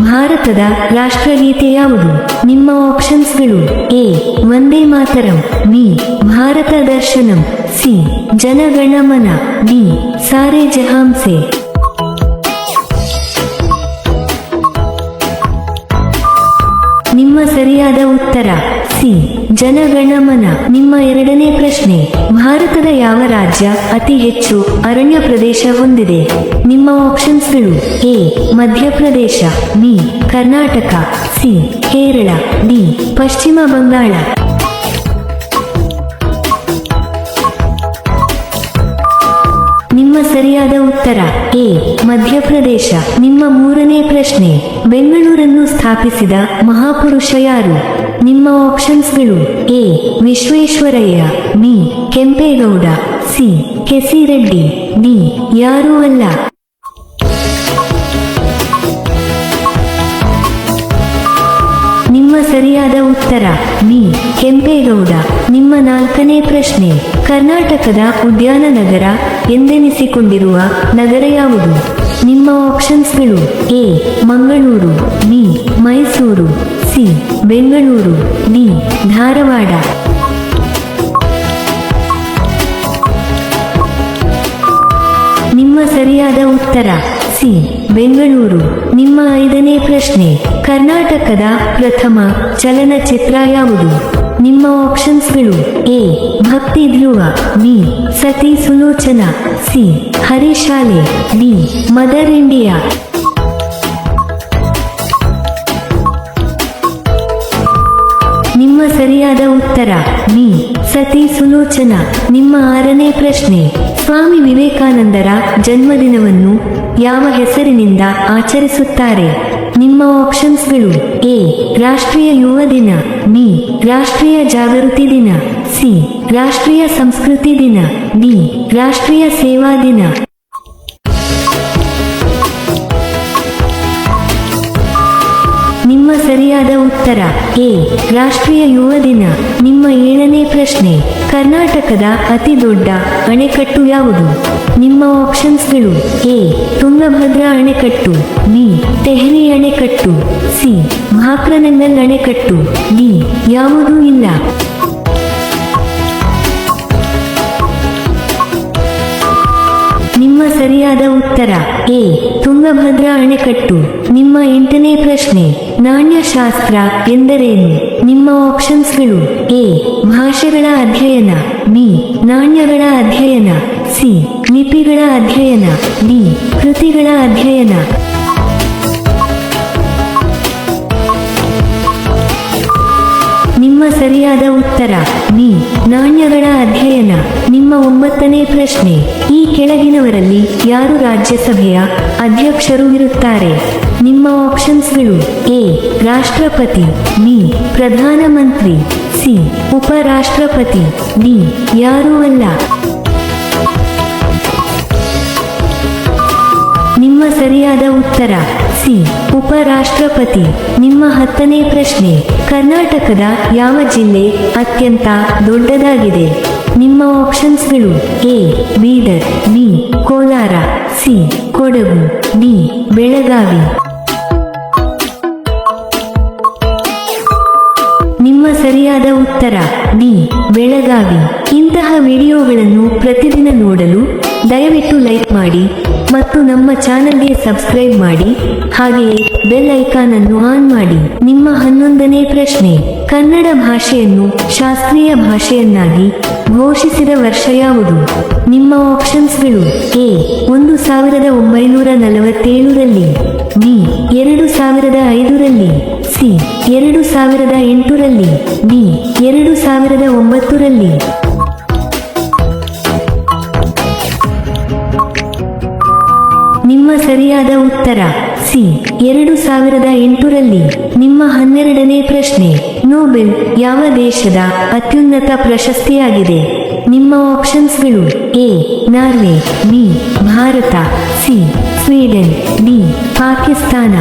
ಭಾರತದ ರಾಷ್ಟ್ರಗೀತೆ ಯಾವುದು? ನಿಮ್ಮ ಆಪ್ಷನ್ಸ್ಗಳು: A Vande Mataram, B Bharat Darshanam, C Jana Gana Mana, D ಸಾರೆ ಜಹಾಂ ಸೆ. ನಿಮ್ಮ ಸರಿಯಾದ ಉತ್ತರ ಸಿ ಜನಗಣಮನ. ನಿಮ್ಮ ಎರಡನೇ ಪ್ರಶ್ನೆ: ಭಾರತದ ಯಾವ ರಾಜ್ಯ ಅತಿ ಹೆಚ್ಚು ಅರಣ್ಯ ಪ್ರದೇಶ ಹೊಂದಿದೆ? ನಿಮ್ಮ ಆಪ್ಷನ್ಸ್ಗಳು: A Madhya Pradesh, B Karnataka, C Kerala, D Paschima Bangala. ನಿಮ್ಮ ಸರಿಯಾದ ಉತ್ತರ ಎ ಮಧ್ಯಪ್ರದೇಶ. ನಿಮ್ಮ ಮೂರನೇ ಪ್ರಶ್ನೆ: ಬೆಂಗಳೂರನ್ನು ಸ್ಥಾಪಿಸಿದ ಮಹಾಪುರುಷ ಯಾರು? ನಿಮ್ಮ ಆಪ್ಷನ್ಸ್ಗಳು: A Visvesvaraya, B Kempegowda, C KC Reddy, D ಯಾರೂ ಅಲ್ಲ. ನಿಮ್ಮ ಸರಿಯಾದ ಉತ್ತರ ಬಿ ಕೆಂಪೇಗೌಡ. ನಿಮ್ಮ ನಾಲ್ಕನೇ ಪ್ರಶ್ನೆ: ಕರ್ನಾಟಕದ ಉದ್ಯಾನ ನಗರ ಎಂದೆನಿಸಿಕೊಂಡಿರುವ ನಗರ ಯಾವುದು? ನಿಮ್ಮ ಆಪ್ಷನ್ಸ್ಗಳು: A Mangaluru, B Mysuru, C Bengaluru, D Dharwad. ನಿಮ್ಮ ಸರಿಯಾದ ಉತ್ತರ ಸಿ ಬೆಂಗಳೂರು. ನಿಮ್ಮ ಐದನೇ ಪ್ರಶ್ನೆ: ಕರ್ನಾಟಕದ ಪ್ರಥಮ ಚಲನಚಿತ್ರ ಯಾವುದು? ನಿಮ್ಮ ಆಪ್ಷನ್ಸ್ಗಳು: ಎ ಭಕ್ತಿ Dhruva, B Sati Sulochana, C Harishale, D Mother India. ನಿಮ್ಮ ಸರಿಯಾದ ಉತ್ತರ ಬಿ ಸತಿ ಸುಲೋಚನಾ. ನಿಮ್ಮ ಆರನೇ ಪ್ರಶ್ನೆ: ಸ್ವಾಮಿ ವಿವೇಕಾನಂದರ ಜನ್ಮದಿನವನ್ನು ಯಾವ ಹೆಸರಿನಿಂದ ಆಚರಿಸುತ್ತಾರೆ? ನಿಮ್ಮ ಆಪ್ಷನ್ಸ್ಗಳು: ಎ ರಾಷ್ಟ್ರೀಯ ಯುವ ದಿನ, ಬಿ ರಾಷ್ಟ್ರೀಯ ಜಾಗೃತಿ ದಿನ, ಸಿ ರಾಷ್ಟ್ರೀಯ ಸಂಸ್ಕೃತಿ ದಿನ, ಡಿ ರಾಷ್ಟ್ರೀಯ ಸೇವಾ ದಿನ. ನಿಮ್ಮ ಸರಿಯಾದ ಉತ್ತರ ಎ ರಾಷ್ಟ್ರೀಯ ಯುವ ದಿನ. ನಿಮ್ಮ ಏಳನೇ ಪ್ರಶ್ನೆ: ಕರ್ನಾಟಕದ ಅತಿ ದೊಡ್ಡ ಅಣೆಕಟ್ಟು ಯಾವುದು? ನಿಮ್ಮ ಆಪ್ಷನ್ಸ್ಗಳು: ಎ ತುಂಗಭದ್ರಾ ಅಣೆಕಟ್ಟು, ಬಿ ತೆಹರಿ ಅಣೆಕಟ್ಟು, ಸಿ ಭಾಕ್ರನಂಗಲ್ ಅಣೆಕಟ್ಟು, ಡಿ ಯಾವುದೂ ಇಲ್ಲ. ನಿಮ್ಮ ಸರಿಯಾದ ಉತ್ತರ ಎ ತುಂಗಭದ್ರಾ ಅಣೆಕಟ್ಟು. ನಿಮ್ಮ ಎಂಟನೇ ಪ್ರಶ್ನೆ: ನಾಣ್ಯಶಾಸ್ತ್ರ ಎಂದರೇನು? ನಿಮ್ಮ ಆಪ್ಷನ್ಸ್ಗಳು: ಎ ಭಾಷೆಗಳ ಅಧ್ಯಯನ, ಬಿ ನಾಣ್ಯಗಳ ಅಧ್ಯಯನ, ಸಿ ಲಿಪಿಗಳ ಅಧ್ಯಯನ, ಡಿ ಕೃತಿಗಳ ಅಧ್ಯಯನ. ನಿಮ್ಮ ಸರಿಯಾದ ಉತ್ತರ ಬಿ ನಾಣ್ಯಗಳ ಅಧ್ಯಯನ. ನಿಮ್ಮ ಒಂಬತ್ತನೇ ಪ್ರಶ್ನೆ: ಈ ಕೆಳಗಿನವರಲ್ಲಿ ಯಾರು ರಾಜ್ಯಸಭೆಯ ಅಧ್ಯಕ್ಷರು ಇರುತ್ತಾರೆ? ನಿಮ್ಮ ಆಪ್ಷನ್ಸ್ಗಳು: ಎ ರಾಷ್ಟ್ರಪತಿ, ಬಿ ಪ್ರಧಾನಮಂತ್ರಿ, ಸಿ ಉಪರಾಷ್ಟ್ರಪತಿ, ಡಿ ಯಾರೂ ಅಲ್ಲ. ನಿಮ್ಮ ಸರಿಯಾದ ಉತ್ತರ ಸಿ ಉಪರಾಷ್ಟ್ರಪತಿ. ನಿಮ್ಮ ಹತ್ತನೇ ಪ್ರಶ್ನೆ: ಕರ್ನಾಟಕದ ಯಾವ ಜಿಲ್ಲೆ ಅತ್ಯಂತ ದೊಡ್ಡದಾಗಿದೆ? ನಿಮ್ಮ ಆಪ್ಷನ್ಸ್ಗಳು: A Bidar, B Kolar, C Kodagu, D Belagavi. ನಿಮ್ಮ ಸರಿಯಾದ ಉತ್ತರ ಡಿ ಬೆಳಗಾವಿ. ಇಂತಹ ವಿಡಿಯೋಗಳನ್ನು ಪ್ರತಿದಿನ ನೋಡಲು ದಯವಿಟ್ಟು ಲೈಕ್ ಮಾಡಿ ಮತ್ತು ನಮ್ಮ ಚಾನಲ್ಗೆ ಸಬ್ಸ್ಕ್ರೈಬ್ ಮಾಡಿ, ಹಾಗೆಯೇ ಬೆಲ್ ಐಕಾನ್ ಅನ್ನು ಆನ್ ಮಾಡಿ. ನಿಮ್ಮ 11ನೇ ಪ್ರಶ್ನೆ: ಕನ್ನಡ ಭಾಷೆಯನ್ನು ಶಾಸ್ತ್ರೀಯ ಭಾಷೆಯನ್ನಾಗಿ ಘೋಷಿಸಿದ ವರ್ಷ ಯಾವುದು? ನಿಮ್ಮ ಆಪ್ಷನ್ಸ್ಗಳು: ಎ 1947ರಲ್ಲಿ, ಬಿ 2005ರಲ್ಲಿ, ಸಿ 2008ರಲ್ಲಿ, ಡಿ 2009ರಲ್ಲಿ. ನಿಮ್ಮ ಸರಿಯಾದ ಉತ್ತರ ಸಿ 2008ರಲ್ಲಿ. ನಿಮ್ಮ 12ನೇ ಪ್ರಶ್ನೆ: ನೊಬೆಲ್ ಯಾವ ದೇಶದ ಅತ್ಯುನ್ನತ ಪ್ರಶಸ್ತಿಯಾಗಿದೆ? ನಿಮ್ಮ ಆಪ್ಷನ್ಸ್ಗಳು: A Norway, B Bharat, C Sweden, D Pakistan.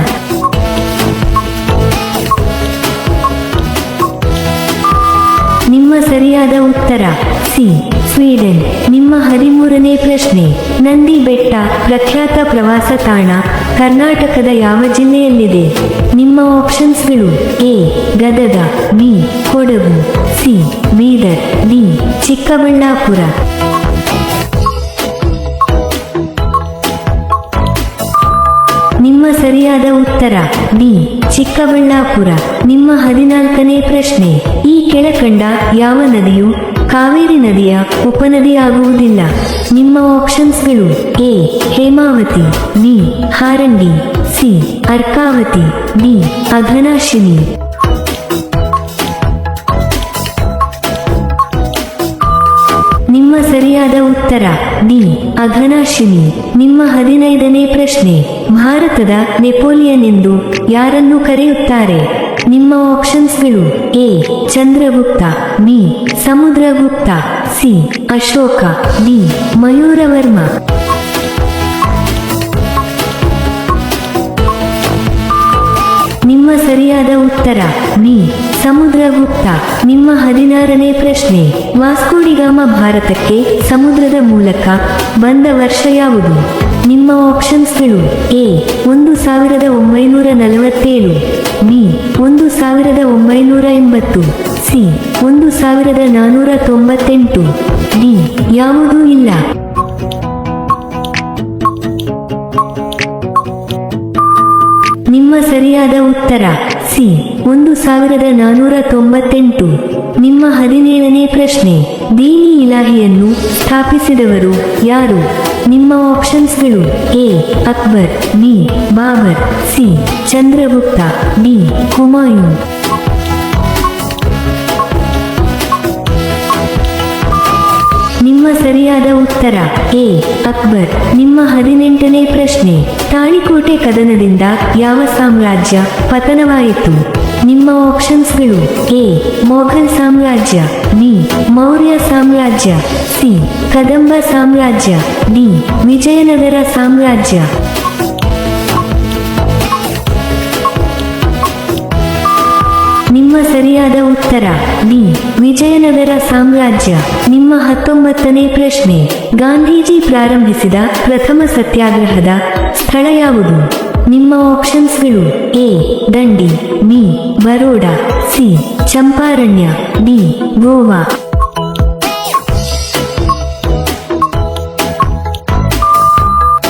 ನಿಮ್ಮ ಸರಿಯಾದ ಉತ್ತರ ಸಿ ಸ್ವೀಡನ್. ನಿಮ್ಮ 13ನೇ ಪ್ರಶ್ನೆ: ನಂದಿ ಬೆಟ್ಟ ಪ್ರಖ್ಯಾತ ಪ್ರವಾಸ ತಾಣ ಕರ್ನಾಟಕದ ಯಾವ ಜಿಲ್ಲೆಯಲ್ಲಿದೆ? ನಿಮ್ಮ ಆಪ್ಷನ್ಸ್ಗಳು: A Gadag, B Kodagu, C Bidar, D Chikkaballapur. ನಿಮ್ಮ ಸರಿಯಾದ ಉತ್ತರ ಡಿ ಚಿಕ್ಕಬಳ್ಳಾಪುರ. ನಿಮ್ಮ 14ನೇ ಪ್ರಶ್ನೆ: ಈ ಕೆಳಕಂಡ ಯಾವ ನದಿಯು ಕಾವೇರಿ ನದಿಯ ಉಪನದಿಯಾಗುವುದಿಲ್ಲ? ನಿಮ್ಮ ಆಪ್ಷನ್ಸ್ಗಳು: A Hemavathi, B Harangi, C Arkavathi, D Aghanashini. ನಿಮ್ಮ ಸರಿಯಾದ ಉತ್ತರ ಡಿ ಅಘನಾಶಿನಿ. ನಿಮ್ಮ 15ನೇ ಪ್ರಶ್ನೆ: ಭಾರತದ ನೆಪೋಲಿಯನ್ ಎಂದು ಯಾರನ್ನು ಕರೆಯುತ್ತಾರೆ? ನಿಮ್ಮ ಆಪ್ಷನ್ಸ್ಗಳು: A Chandragupta, B Samudragupta, C Ashoka, D Mayuravarma. ನಿಮ್ಮ ಸರಿಯಾದ ಉತ್ತರ ಬಿ ಸಮುದ್ರಗುಪ್ತ. ನಿಮ್ಮ 16ನೇ ಪ್ರಶ್ನೆ: ವಾಸ್ಕೋಡಿಗಾಮ ಭಾರತಕ್ಕೆ ಸಮುದ್ರದ ಮೂಲಕ ಬಂದ ವರ್ಷ ಯಾವುದು? ನಿಮ್ಮ ಆಪ್ಷನ್ಸ್ಗಳು: ಎ 1947, ಬಿ 1980, ಸಿ 1498, ಡಿ ಯಾವುದೂ ಇಲ್ಲ. ನಿಮ್ಮ ಸರಿಯಾದ ಉತ್ತರ ಸಿ 1498. ನಿಮ್ಮ 17ನೇ ಪ್ರಶ್ನೆ: ದೀನಿ ಇಲಾಹಿಯನ್ನು ಸ್ಥಾಪಿಸಿದವರು ಯಾರು? ನಿಮ್ಮ ಆಪ್ಷನ್ಸ್ಗಳು: A Akbar, B Babur, C Chandragupta, D Humayun. ನಿಮ್ಮ ಸರಿಯಾದ ಉತ್ತರ ಎ ಅಕ್ಬರ್. ನಿಮ್ಮ 18ನೇ ಪ್ರಶ್ನೆ: ತಾಳಿಕೋಟೆ ಕದನದಿಂದ ಯಾವ ಸಾಮ್ರಾಜ್ಯ ಪತನವಾಯಿತು? ನಿಮ್ಮ ಆಪ್ಷನ್ಸ್ಗಳು: ಎ ಮೊಘಲ್ ಸಾಮ್ರಾಜ್ಯ, ಬಿ ಮೌರ್ಯ ಸಾಮ್ರಾಜ್ಯ, ಸಿ ಕದಂಬ ಸಾಮ್ರಾಜ್ಯ, ಡಿ ವಿಜಯನಗರ ಸಾಮ್ರಾಜ್ಯ. ನಿಮ್ಮ ಸರಿಯಾದ ಉತ್ತರ ಡಿ ವಿಜಯನಗರ ಸಾಮ್ರಾಜ್ಯ. ನಿಮ್ಮ 19ನೇ ಪ್ರಶ್ನೆ: ಗಾಂಧೀಜಿ ಪ್ರಾರಂಭಿಸಿದ ಪ್ರಥಮ ಸತ್ಯಾಗ್ರಹದ ಸ್ಥಳ ಯಾವುದು? ನಿಮ್ಮ ಆಪ್ಷನ್ಸ್ಗಳು: ಎ ದಂಡಿ, B Baroda, C Champaran, D Goa.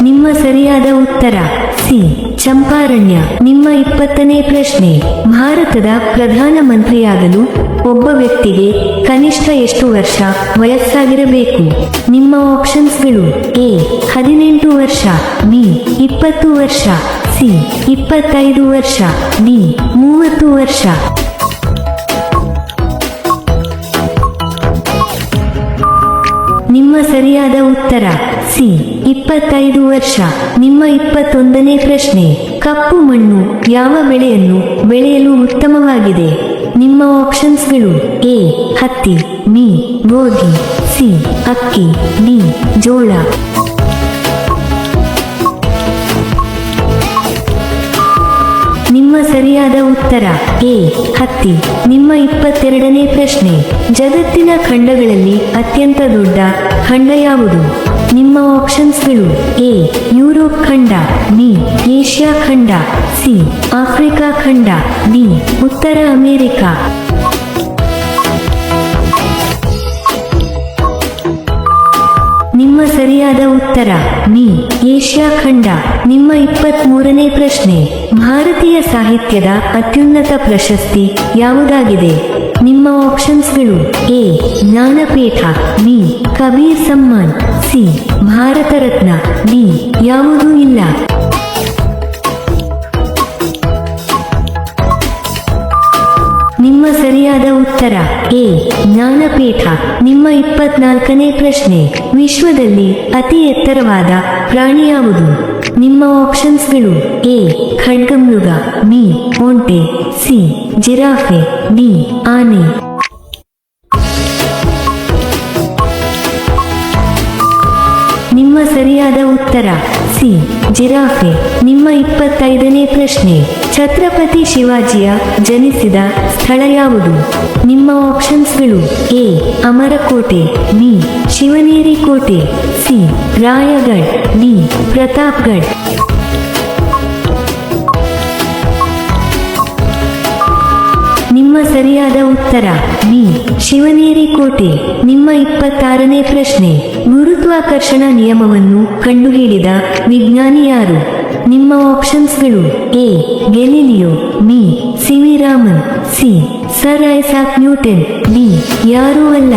ನಿಮ್ಮ ಸರಿಯಾದ ಉತ್ತರ ಸಿ ಚಂಪಾರಣ್ಯ. ನಿಮ್ಮ 20ನೇ ಪ್ರಶ್ನೆ: ಭಾರತದ ಪ್ರಧಾನಮಂತ್ರಿಯಾಗಲು ಒಬ್ಬ ವ್ಯಕ್ತಿಗೆ ಕನಿಷ್ಠ ಎಷ್ಟು ವರ್ಷ ವಯಸ್ಸಾಗಿರಬೇಕು? ನಿಮ್ಮ ಆಪ್ಷನ್ಸ್ಗಳು: ಎ 18 ವರ್ಷ, ಬಿ 20 ವರ್ಷ, ಸಿ 25 ವರ್ಷ, ಡಿ 30 ವರ್ಷ. ನಿಮ್ಮ ಸರಿಯಾದ ಉತ್ತರ ಸಿ 25 ವರ್ಷ. ನಿಮ್ಮ 21ನೇ ಪ್ರಶ್ನೆ: ಕಪ್ಪು ಮಣ್ಣು ಯಾವ ಬೆಳೆಯನ್ನು ಬೆಳೆಯಲು ಉತ್ತಮವಾಗಿದೆ? ನಿಮ್ಮ ಆಪ್ಷನ್ಸ್ಗಳು: ಎ ಹತ್ತಿ, ಬಿ ಗೋಧಿ, ಸಿ ಅಕ್ಕಿ, ಡಿ ಜೋಳ. ನಿಮ್ಮ ಸರಿಯಾದ ಉತ್ತರ ಎ ಹತ್ತಿ. ನಿಮ್ಮ 22ನೇ ಪ್ರಶ್ನೆ: ಜಗತ್ತಿನ ಖಂಡಗಳಲ್ಲಿ ಅತ್ಯಂತ ದೊಡ್ಡ ಖಂಡ ಯಾವುದು? ನಿಮ್ಮ ಆಪ್ಷನ್ಸ್ಗಳು: ಎ ಯುರೋಪ್ ಖಂಡ, ಬಿ ಏಷ್ಯಾ ಖಂಡ, ಸಿ ಆಫ್ರಿಕಾ ಖಂಡ, ಡಿ ಉತ್ತರ ಅಮೆರಿಕಾ. ನಿಮ್ಮ ಸರಿಯಾದ ಉತ್ತರ ಬಿ ಏಷ್ಯಾ ಖಂಡ. ನಿಮ್ಮ 23ನೇ ಪ್ರಶ್ನೆ: ಭಾರತೀಯ ಸಾಹಿತ್ಯದ ಅತ್ಯುನ್ನತ ಪ್ರಶಸ್ತಿ ಯಾವುದಾಗಿದೆ? ನಿಮ್ಮ ಆಪ್ಷನ್ಸ್ಗಳು: A Jnanpith, B Kabir Samman, C Bharat Ratna, D ಯಾವುದೂ ಇಲ್ಲ. ನಿಮ್ಮ ಸರಿಯಾದ ಉತ್ತರ ಎ ಜ್ಞಾನಪೀಠ. ನಿಮ್ಮ 24ನೇ ಪ್ರಶ್ನೆ: ವಿಶ್ವದಲ್ಲಿ ಅತಿ ಎತ್ತರವಾದ ಪ್ರಾಣಿ ಯಾವುದು? ನಿಮ್ಮ ಆಪ್ಷನ್ಸ್ಗಳು: ಎ ಖಡ್ಗಮೃಗ, ಬಿ ಒಂಟೆ, ಸಿ ಜಿರಾಫೆ, ಡಿ ಆನೆ. ನಿಮ್ಮ ಸರಿಯಾದ ಉತ್ತರ ಸಿ ಜಿರಾಫೆ. ನಿಮ್ಮ 25ನೇ ಪ್ರಶ್ನೆ: ಛತ್ರಪತಿ ಶಿವಾಜಿಯ ಜನಿಸಿದ ಸ್ಥಳ ಯಾವುದು? ನಿಮ್ಮ ಆಪ್ಷನ್ಸ್ಗಳು: ಎ ಅಮರಕೋಟೆ, ಬಿ ಶಿವನೇರಿ ಕೋಟೆ, ಸಿ ರಾಯಗಢ್, ಡಿ ಪ್ರತಾಪ್ಗಢ್. ಸರಿಯಾದ ಉತ್ತರ ಬಿ ಶಿವನೇರಿ ಕೋಟೆ. ನಿಮ್ಮ 26ನೇ ಪ್ರಶ್ನೆ, ಗುರುತ್ವಾಕರ್ಷಣ ನಿಯಮವನ್ನು ಕಂಡುಹಿಡಿದ ವಿಜ್ಞಾನಿ ಯಾರು? ನಿಮ್ಮ ಆಪ್ಷನ್ಸ್ಗಳು: A Galileo, B C V Raman, C sir Isaac Newton, D ಯಾರೂ ಅಲ್ಲ.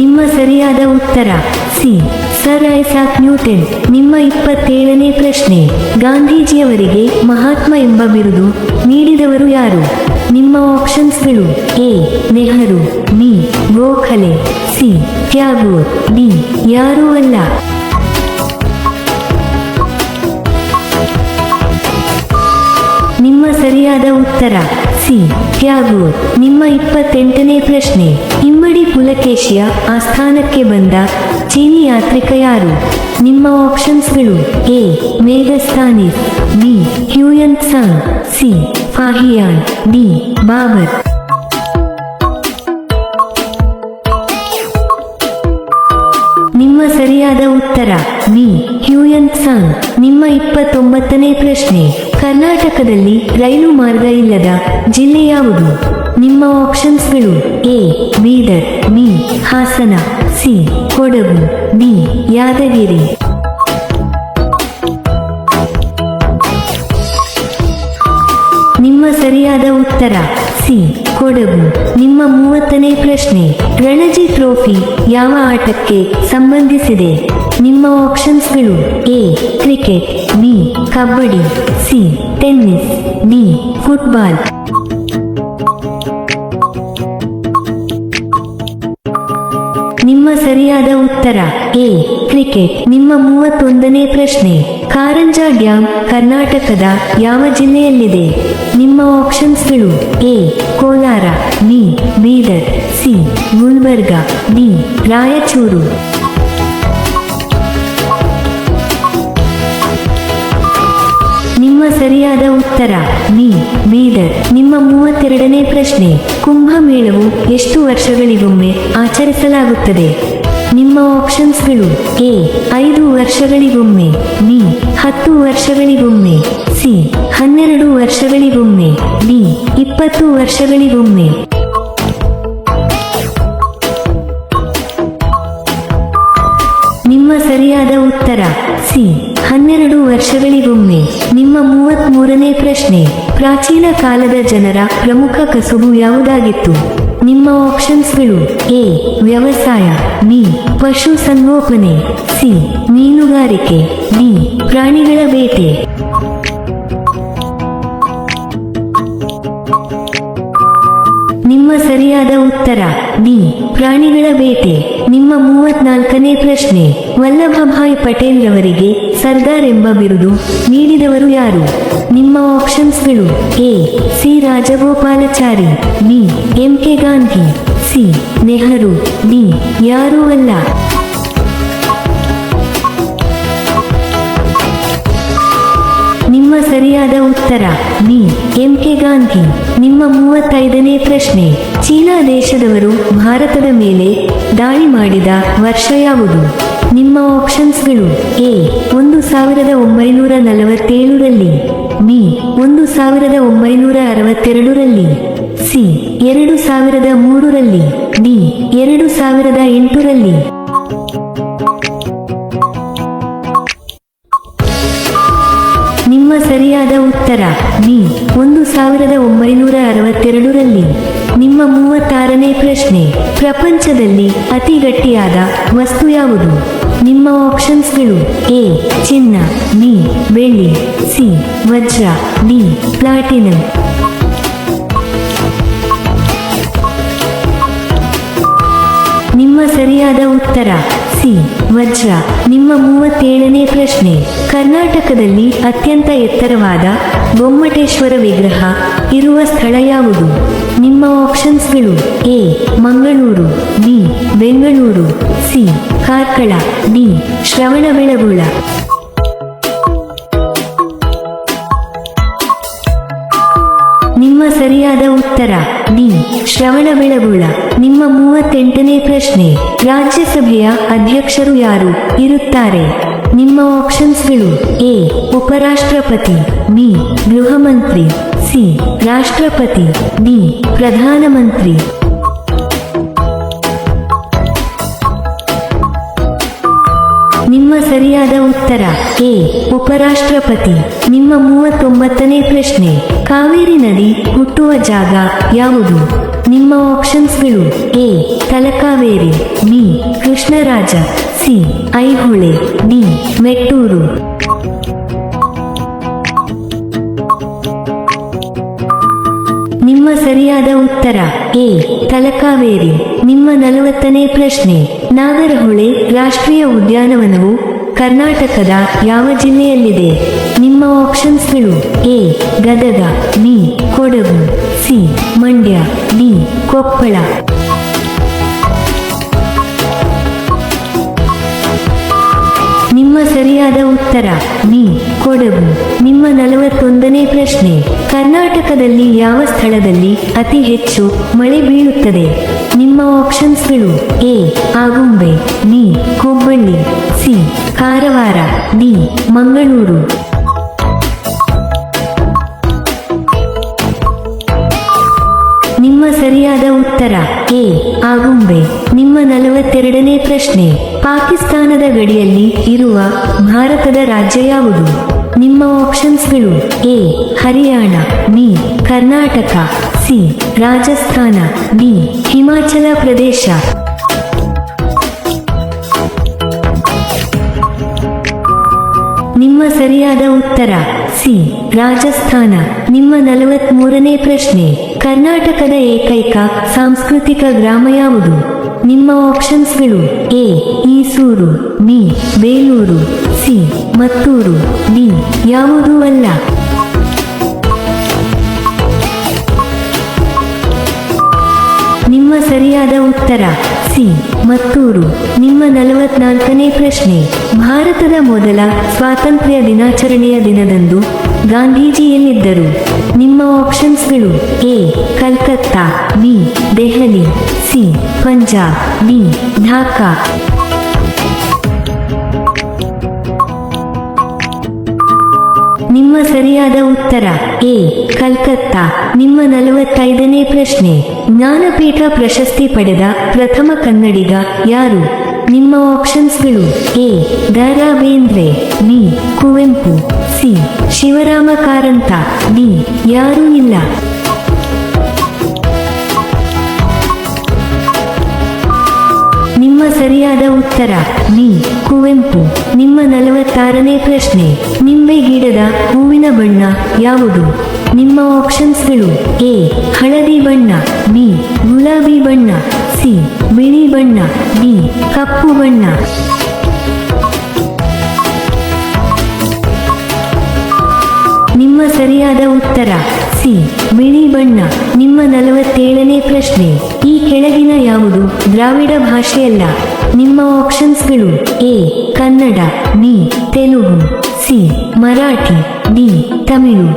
ನಿಮ್ಮ ಸರಿಯಾದ ಉತ್ತರ ಸಿ ಸರ್ ಐಸಾಕ್ ನ್ಯೂಟನ್. ನಿಮ್ಮ 27ನೇ ಪ್ರಶ್ನೆ, ಗಾಂಧೀಜಿಯವರಿಗೆ ಮಹಾತ್ಮ ಎಂಬ ಬಿರುದು ನೀಡಿದವರು ಯಾರು? ನಿಮ್ಮ ಆಪ್ಷನ್ಸ್ಗಳು: A Nehru, B Gokhale, C Tagore, D ಯಾರೂ ಅಲ್ಲ. ನಿಮ್ಮ ಸರಿಯಾದ ಉತ್ತರ ಸಿ ಟ್ಯಾಗೋರ್. ನಿಮ್ಮ 28ನೇ ಪ್ರಶ್ನೆ, ಇಮ್ಮಡಿ ಪುಲಕೇಶಿಯ ಆಸ್ಥಾನಕ್ಕೆ ಬಂದ ಚೀನಿ ಯಾತ್ರಿಕ ಯಾರು? ನಿಮ್ಮ ಆಪ್ಷನ್ಸ್ಗಳು: A Megasthenes, B Hiuen Tsang, C Fahien, D Babur. ನಿಮ್ಮ ಸರಿಯಾದ ಉತ್ತರ ಬಿ ಹ್ಯೂಯನ್ ಸಾಂಗ್. ನಿಮ್ಮ 29ನೇ ಪ್ರಶ್ನೆ, ಕರ್ನಾಟಕದಲ್ಲಿ ರೈಲು ಮಾರ್ಗ ಇಲ್ಲದ ಜಿಲ್ಲೆ ಯಾವುದು? ನಿಮ್ಮ ಆಪ್ಷನ್ಸ್ಗಳು: A Bidar, B Hassan, C Kodagu, D Yadgir. ನಿಮ್ಮ ಸರಿಯಾದ ಉತ್ತರ ಸಿ ಕೊಡಗು. ನಿಮ್ಮ 30ನೇ ಪ್ರಶ್ನೆ, ರಣಜಿ ಟ್ರೋಫಿ ಯಾವ ಆಟಕ್ಕೆ ಸಂಬಂಧಿಸಿದೆ? ನಿಮ್ಮ ಆಪ್ಷನ್ಸ್ಗಳು: A cricket, B kabaddi, C tennis, D football. ನಿಮ್ಮ ಸರಿಯಾದ ಉತ್ತರ ಎ ಕ್ರಿಕೆಟ್. ನಿಮ್ಮ 31ನೇ ಪ್ರಶ್ನೆ, ಕಾರಂಜಾ ಡ್ಯಾಂ ಕರ್ನಾಟಕದ ಯಾವ ಜಿಲ್ಲೆಯಲ್ಲಿದೆ? ನಿಮ್ಮ ಆಪ್ಷನ್ಸ್ಗಳು: A Kolar, B Bidar, C Gulbarga, D Raichur. ನಿಮ್ಮ ಸರಿಯಾದ ಉತ್ತರ ಬಿ ಬೀದರ್. ನಿಮ್ಮ 32ನೇ ಪ್ರಶ್ನೆ, ಕುಂಭಮೇಳವು ಎಷ್ಟು ವರ್ಷಗಳಿಗೊಮ್ಮೆ ಆಚರಿಸಲಾಗುತ್ತದೆ? ನಿಮ್ಮ ಆಪ್ಷನ್ಸ್ಗಳು: ಎ 5 ವರ್ಷಗಳಿಗೊಮ್ಮೆ, ಬಿ 10 ವರ್ಷಗಳಿಗೊಮ್ಮೆ, ಸಿ 12 ವರ್ಷಗಳಿಗೊಮ್ಮೆ, ಡಿ 20 ವರ್ಷಗಳಿಗೊಮ್ಮೆ. ನಿಮ್ಮ ಸರಿಯಾದ ಉತ್ತರ ಸಿ 12 ವರ್ಷಗಳಿಗೊಮ್ಮೆ. ನಿಮ್ಮ 33ನೇ ಪ್ರಶ್ನೆ, ಪ್ರಾಚೀನ ಕಾಲದ ಜನರ ಪ್ರಮುಖ ಕಸುಬು ಯಾವುದಾಗಿತ್ತು? ನಿಮ್ಮ ಆಪ್ಷನ್ಸ್ಗಳು: ಎ ವ್ಯವಸಾಯ, ಬಿ ಪಶು ಸಂಗೋಪನೆ, ಸಿ ಮೀನುಗಾರಿಕೆ, ಡಿ ಪ್ರಾಣಿಗಳ ಬೇಟೆ. ನಿಮ್ಮ ಸರಿಯಾದ ಉತ್ತರ ಡಿ ಪ್ರಾಣಿಗಳ ಬೇಟೆ. ನಿಮ್ಮ 34ನೇ ಪ್ರಶ್ನೆ, ವಲ್ಲಭಭಾಯ್ ಪಟೇಲ್ ರವರಿಗೆ ಸರ್ದಾರ್ ಎಂಬ ಬಿರುದು ನೀಡಿದವರು ಯಾರು? ನಿಮ್ಮ ಆಪ್ಷನ್ಸ್ಗಳು: A C Rajagopalachari, B M K Gandhi, C Nehru, D ಯಾರೂ ಅಲ್ಲ. ನಿಮ್ಮ ಸರಿಯಾದ ಉತ್ತರ ಬಿ ಎಂ ಕೆ ಗಾಂಧಿ. ನಿಮ್ಮ 35ನೇ ಪ್ರಶ್ನೆ, ಚೀನಾ ದೇಶದವರು ಭಾರತದ ಮೇಲೆ ದಾಳಿ ಮಾಡಿದ ವರ್ಷ ಯಾವುದು? ನಿಮ್ಮ ಆಪ್ಷನ್ಸ್ಗಳು: ಎ 1947ರಲ್ಲಿ, ಬಿ 1962ರಲ್ಲಿ, ಸಿ 2003ರಲ್ಲಿ, ಡಿ 2008ರಲ್ಲಿ. ನಿಮ್ಮ ಸರಿಯಾದ ಉತ್ತರ ಬಿ 1962ರಲ್ಲಿ. ನಿಮ್ಮ 36ನೇ ಪ್ರಶ್ನೆ, ಪ್ರಪಂಚದಲ್ಲಿ ಅತಿ ಗಟ್ಟಿಯಾದ ವಸ್ತು ಯಾವುದು? ನಿಮ್ಮ ಆಪ್ಷನ್ಸ್ಗಳು: ಎ ಚಿನ್ನ, ಬಿ ಬೆಳ್ಳಿ, ಸಿ ವಜ್ರ, ಡಿ ಪ್ಲಾಟಿನಂ. ನಿಮ್ಮ ಸರಿಯಾದ ಉತ್ತರ ಸಿ ವಜ್ರ. ನಿಮ್ಮ 37ನೇ ಪ್ರಶ್ನೆ, ಕರ್ನಾಟಕದಲ್ಲಿ ಅತ್ಯಂತ ಎತ್ತರವಾದ ಗೊಮ್ಮಟೇಶ್ವರ ವಿಗ್ರಹ ಇರುವ ಸ್ಥಳ ಯಾವುದು? ನಿಮ್ಮ ಆಪ್ಷನ್ಸ್ಗಳು: A Mangaluru, B Bengaluru, C Karkala, D Shravanabelagola. ನಿಮ್ಮ ಸರಿಯಾದ ಉತ್ತರ ಡಿ ಶ್ರವಣಬೆಳಗೊಳ. ನಿಮ್ಮ 38ನೇ ಪ್ರಶ್ನೆ, ರಾಜ್ಯಸಭೆಯ ಅಧ್ಯಕ್ಷರು ಯಾರು ಇರುತ್ತಾರೆ? ನಿಮ್ಮ ಆಪ್ಷನ್ಸ್ಗಳು: ಎ ಉಪರಾಷ್ಟ್ರಪತಿ, ಬಿ ಗೃಹ ಮಂತ್ರಿ, ಸಿ ರಾಷ್ಟ್ರಪತಿ, ಡಿ ಪ್ರಧಾನಮಂತ್ರಿ. ನಿಮ್ಮ ಸರಿಯಾದ ಉತ್ತರ ಎ ಉಪರಾಷ್ಟ್ರಪತಿ. ನಿಮ್ಮ 39ನೇ ಪ್ರಶ್ನೆ: ಕಾವೇರಿ ನದಿ ಹುಟ್ಟುವ ಜಾಗ ಯಾವುದು? ನಿಮ್ಮ ಆಪ್ಷನ್ಸ್ಗಳು: A Talakaveri, B Krishnaraja, C Aihole, D Mettur. ನಿಮ್ಮ ಸರಿಯಾದ ಉತ್ತರ ಎ ತಲಕಾವೇರಿ. ನಿಮ್ಮ 40ನೇ ಪ್ರಶ್ನೆ: ನಾಗರಹೊಳೆ ರಾಷ್ಟ್ರೀಯ ಉದ್ಯಾನವನವು ಕರ್ನಾಟಕದ ಯಾವ ಜಿಲ್ಲೆಯಲ್ಲಿದೆ? ನಿಮ್ಮ ಆಪ್ಷನ್ಸ್ಗಳು: A Gadag, B Kodagu, C Mandya, D Koppal. ನಿಮ್ಮ ಸರಿಯಾದ ಉತ್ತರ ಬಿ ಕೊಡಗು. ನಿಮ್ಮ 41ನೇ ಪ್ರಶ್ನೆ: ಕರ್ನಾಟಕದಲ್ಲಿ ಯಾವ ಸ್ಥಳದಲ್ಲಿ ಅತಿ ಹೆಚ್ಚು ಮಳೆ ಬೀಳುತ್ತದೆ? ನಿಮ್ಮ ಆಪ್ಷನ್ಸ್ಗಳು: A Agumbe, B Hubballi, C Karwar, D Mangaluru. ನಿಮ್ಮ ಸರಿಯಾದ ಉತ್ತರ ಎ ಆಗುಂಬೆ. ನಿಮ್ಮ 42ನೇ ಪ್ರಶ್ನೆ: ಪಾಕಿಸ್ತಾನದ ಗಡಿಯಲ್ಲಿ ಇರುವ ಭಾರತದ ರಾಜ್ಯ ಯಾವುದು? ನಿಮ್ಮ ಆಪ್ಷನ್ಸ್ಗಳು: A Haryana, B Karnataka, C Rajasthan, D Himachal Pradesh. ನಿಮ್ಮ ಸರಿಯಾದ ಉತ್ತರ ಸಿ ರಾಜಸ್ಥಾನ. ನಿಮ್ಮ 43ನೇ ಪ್ರಶ್ನೆ: ಕರ್ನಾಟಕದ ಏಕೈಕ ಸಾಂಸ್ಕೃತಿಕ ಗ್ರಾಮ ಯಾವುದು? ನಿಮ್ಮ ಆಪ್ಷನ್ಸ್ಗಳು: A Esur, B Belur, C Mattur, D ಯಾವುದೂ ಅಲ್ಲ. ನಿಮ್ಮ ಸರಿಯಾದ ಉತ್ತರ ಸಿ ಮತ್ತೂರು. ನಿಮ್ಮ 44ನೇ ಪ್ರಶ್ನೆ: ಭಾರತದ ಮೊದಲ ಸ್ವಾತಂತ್ರ್ಯ ದಿನಾಚರಣೆಯ ದಿನದಂದು ಗಾಂಧೀಜಿ ಎಲ್ಲಿದ್ದರು? ನಿಮ್ಮ ಆಪ್ಷನ್ಸ್ಗಳು: A Calcutta, B Delhi, C Punjab, D Dhaka. ನಿಮ್ಮ ಸರಿಯಾದ ಉತ್ತರ ಎ ಕಲ್ಕತ್ತಾ. ನಿಮ್ಮ 45ನೇ ಪ್ರಶ್ನೆ: ಜ್ಞಾನಪೀಠ ಪ್ರಶಸ್ತಿ ಪಡೆದ ಪ್ರಥಮ ಕನ್ನಡಿಗ ಯಾರು? ನಿಮ್ಮ ಆಪ್ಷನ್ಸ್ಗಳು: A Da Ra Bendre, B Kuvempu, C Shivarama Karanth, D ಯಾರೂ ಇಲ್ಲ. ನಿಮ್ಮ ಸರಿಯಾದ ಉತ್ತರ ಬಿ ಕುವೆಂಪು. ನಿಮ್ಮ 46ನೇ ಪ್ರಶ್ನೆ: ನಿಂಬೆ ಗಿಡದ ಹೂವಿನ ಬಣ್ಣ ಯಾವುದು? ನಿಮ್ಮ ಆಪ್ಷನ್ಸ್ಗಳು: ಎ ಹಳದಿ ಬಣ್ಣ, ಬಿ ಗುಲಾಬಿ ಬಣ್ಣ, ಸಿ ಬಿಳಿ ಬಣ್ಣ, ಡಿ ಕಪ್ಪು ಬಣ್ಣ. ನಿಮ್ಮ ಸರಿಯಾದ ಉತ್ತರ ಸಿ ಬಿಳಿ ಬಣ್ಣ. ನಿಮ್ಮ 47ನೇ ಪ್ರಶ್ನೆ: ಈ ಕೆಳಗಿನ ಯಾವುದು ದ್ರಾವಿಡ ಭಾಷೆಯಲ್ಲ? ನಿಮ್ಮ ಆಪ್ಷನ್ಸ್ಗಳು: A Kannada, B Telugu, C Marathi, D Tamil.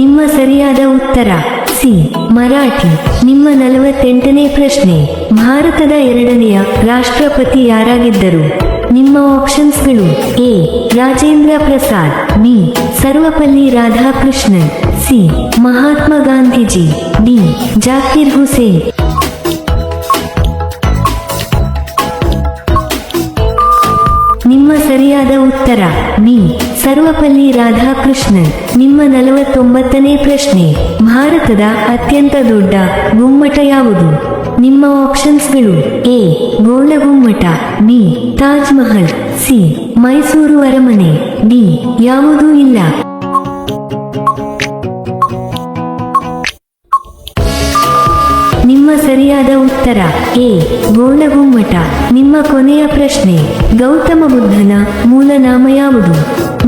ನಿಮ್ಮ ಸರಿಯಾದ ಉತ್ತರ ಸಿ ಮರಾಠಿ. ನಿಮ್ಮ 48ನೇ ಪ್ರಶ್ನೆ: ಭಾರತದ 2ನೆಯ ರಾಷ್ಟ್ರಪತಿ ಯಾರಾಗಿದ್ದರು? ನಿಮ್ಮ ಆಪ್ಷನ್ಸ್ಗಳು: A Rajendra Prasad, B Sarvepalli Radhakrishnan, C Mahatma Gandhiji, D Zakir Hussain. ನಿಮ್ಮ ಸರಿಯಾದ ಉತ್ತರ ಬಿ ಸರ್ವಪಲ್ಲಿ ರಾಧಾಕೃಷ್ಣನ್. ನಿಮ್ಮ 49ನೇ ಪ್ರಶ್ನೆ: ಭಾರತದ ಅತ್ಯಂತ ದೊಡ್ಡ ಗುಮ್ಮಟ ಯಾವುದು? ನಿಮ್ಮ ಆಪ್ಷನ್ಸ್ಗಳು: A Golagummata, B Taj Mahal, C Mysuru ಅರಮನೆ, ಡಿ ಯಾವುದೂ ಇಲ್ಲ. ನಿಮ್ಮ ಸರಿಯಾದ ಉತ್ತರ ಎ ಗೋಳಗುಮ್ಮಟ. ನಿಮ್ಮ ಕೊನೆಯ ಪ್ರಶ್ನೆ: ಗೌತಮ ಬುದ್ಧನ ಮೂಲನಾಮ ಯಾವುದು?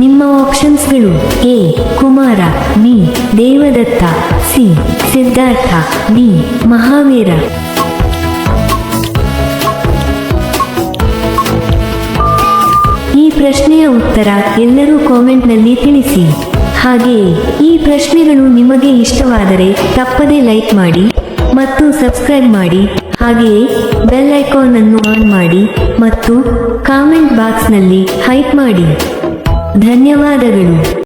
ನಿಮ್ಮ ಆಪ್ಷನ್ಸ್ಗಳು: A Kumara, B Devadatta, C Siddhartha, D Mahavira. ಈ ಪ್ರಶ್ನೆಯ ಉತ್ತರ ಎಲ್ಲರೂ ಕಾಮೆಂಟ್ನಲ್ಲಿ ತಿಳಿಸಿ. ಹಾಗೆಯೇ ಈ ಪ್ರಶ್ನೆಗಳು ನಿಮಗೆ ಇಷ್ಟವಾದರೆ ತಪ್ಪದೇ ಲೈಕ್ ಮಾಡಿ ಮತ್ತು ಸಬ್ಸ್ಕ್ರೈಬ್ ಮಾಡಿ. ಹಾಗೆಯೇ ಬೆಲ್ ಐಕಾನ್ ಅನ್ನು ಆನ್ ಮಾಡಿ ಮತ್ತು ಕಾಮೆಂಟ್ ಬಾಕ್ಸ್ನಲ್ಲಿ ಹೈಪ್ ಮಾಡಿ. ಧನ್ಯವಾದಗಳು.